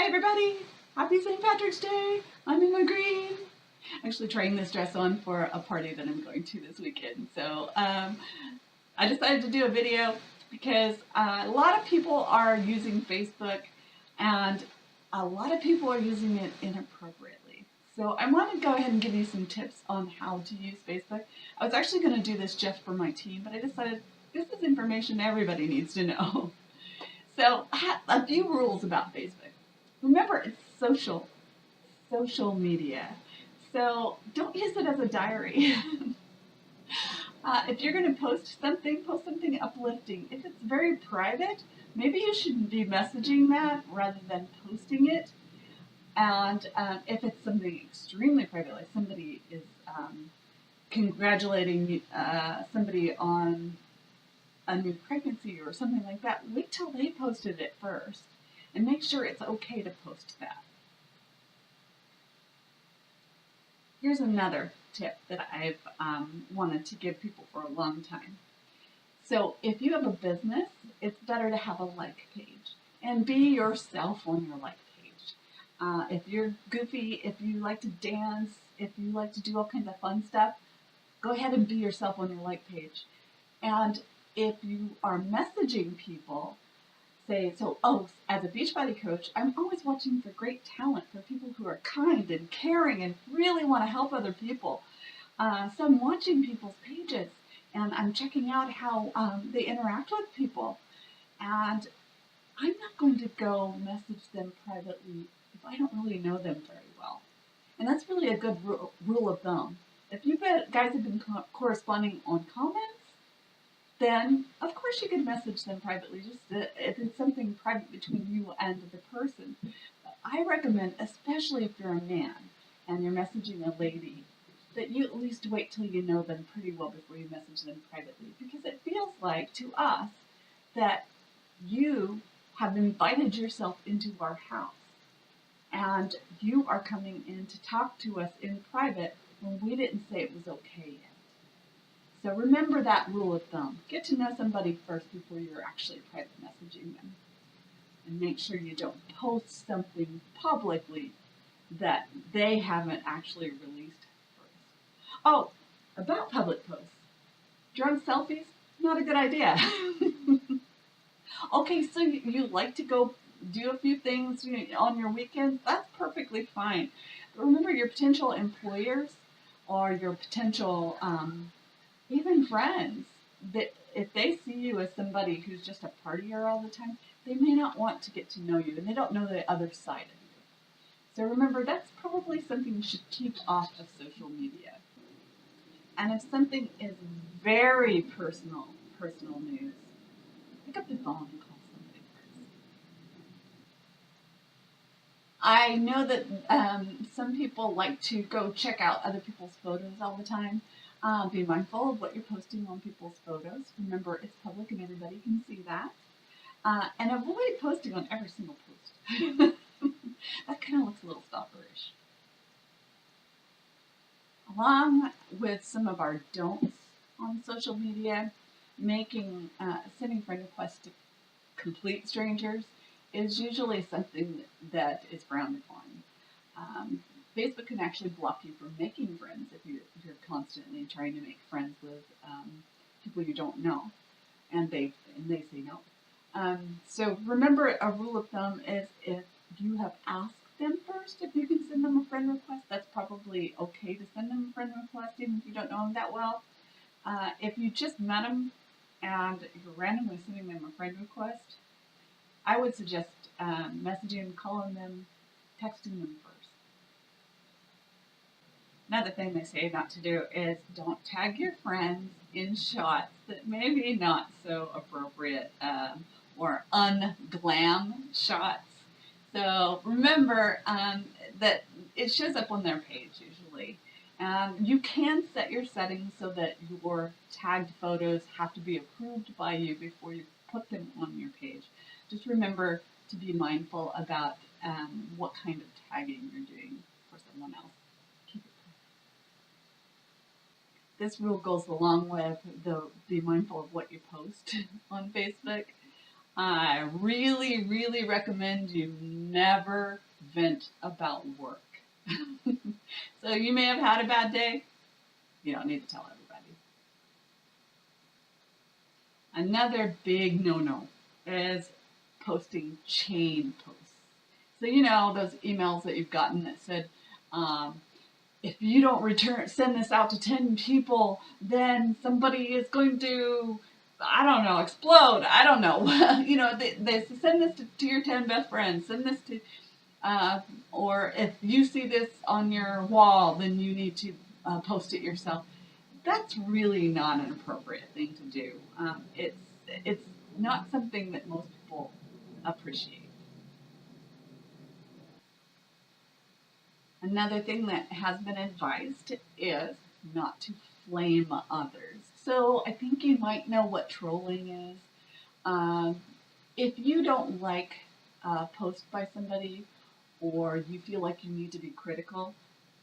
Hi everybody! Happy St. Patrick's Day! I'm in my green. Actually trying this dress on for a party that I'm going to this weekend. So I decided to do a video because a lot of people are using Facebook and a lot of people are using it inappropriately. So I want to go ahead and give you some tips on how to use Facebook. I was actually going to do this just for my team, but I decided this is information everybody needs to know. So a few rules about Facebook. Remember, it's social media. So don't use it as a diary. If you're going to post something uplifting. If it's very private, maybe you shouldn't be messaging that rather than posting it. And if it's something extremely private, like somebody is congratulating somebody on a new pregnancy or something like that, wait till they posted it first and make sure it's okay to post that. Here's another tip that I've wanted to give people for a long time. So if you have a business, it's better to have a like page and be yourself on your like page. If you're goofy, if you like to dance, if you like to do all kinds of fun stuff, go ahead and be yourself on your like page. And if you are messaging people, say, as a Beachbody coach, I'm always watching for great talent, for people who are kind and caring and really want to help other people. So I'm watching people's pages and I'm checking out how they interact with people. And I'm not going to go message them privately if I don't really know them very well. And that's really a good rule of thumb. If you guys have been corresponding on comments, then of course you can message them privately, just if it's something private between you and the person. I recommend, especially if you're a man and you're messaging a lady, that you at least wait till you know them pretty well before you message them privately, because it feels like to us that you have invited yourself into our house and you are coming in to talk to us in private when we didn't say it was okay yet. So remember that rule of thumb. Get to know somebody first before you're actually private messaging them. And make sure you don't post something publicly that they haven't actually released first. Oh, about public posts. Drunk selfies? Not a good idea. Okay, so you like to go do a few things on your weekends? That's perfectly fine. But remember, your potential employers or your potential even friends, that if they see you as somebody who's just a partier all the time, they may not want to get to know you, and they don't know the other side of you. So remember, that's probably something you should keep off of social media. And if something is very personal news, pick up the phone and call somebody first. I know that some people like to go check out other people's photos all the time. Be mindful of what you're posting on people's photos. Remember, it's public and everybody can see that. And avoid posting on every single post. That kind of looks a little stalkerish. Along with some of our don'ts on social media, sending friend requests to complete strangers is usually something that is frowned upon. Facebook can actually block you from making friends if you're constantly trying to make friends with people you don't know, and they say no. So remember, a rule of thumb is if you have asked them first if you can send them a friend request, that's probably okay to send them a friend request even if you don't know them that well. If you just met them and you're randomly sending them a friend request, I would suggest messaging, calling them, texting them first. Another thing they say not to do is don't tag your friends in shots that may be not so appropriate or unglam shots. So remember that it shows up on their page usually. You can set your settings so that your tagged photos have to be approved by you before you put them on your page. Just remember to be mindful about what kind of tagging you're doing for someone else. This rule goes along with be mindful of what you post on Facebook. I really, really recommend you never vent about work. So you may have had a bad day. You don't need to tell everybody. Another big no-no is posting chain posts. So you know those emails that you've gotten that said, if you don't send this out to 10 people, then somebody is going to, I don't know, explode. I don't know. They send this to your 10 best friends. Send this to, or if you see this on your wall, then you need to post it yourself. That's really not an appropriate thing to do. It's not something that most people appreciate. Another thing that has been advised is not to flame others. So I think you might know what trolling is. Um, if you don't like a post by somebody or you feel like you need to be critical,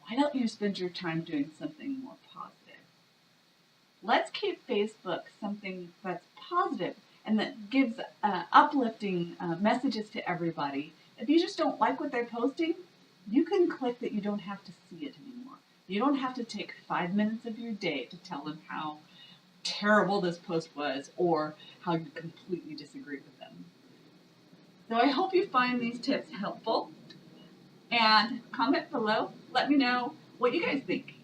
why don't you spend your time doing something more positive? Let's keep Facebook something that's positive and that gives uplifting messages to everybody. If you just don't like what they're posting, you can click that you don't have to see it anymore. You don't have to take 5 minutes of your day to tell them how terrible this post was or how you completely disagree with them. So I hope you find these tips helpful and comment below. Let me know what you guys think.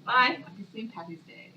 Bye. Happy St. Patty's Day.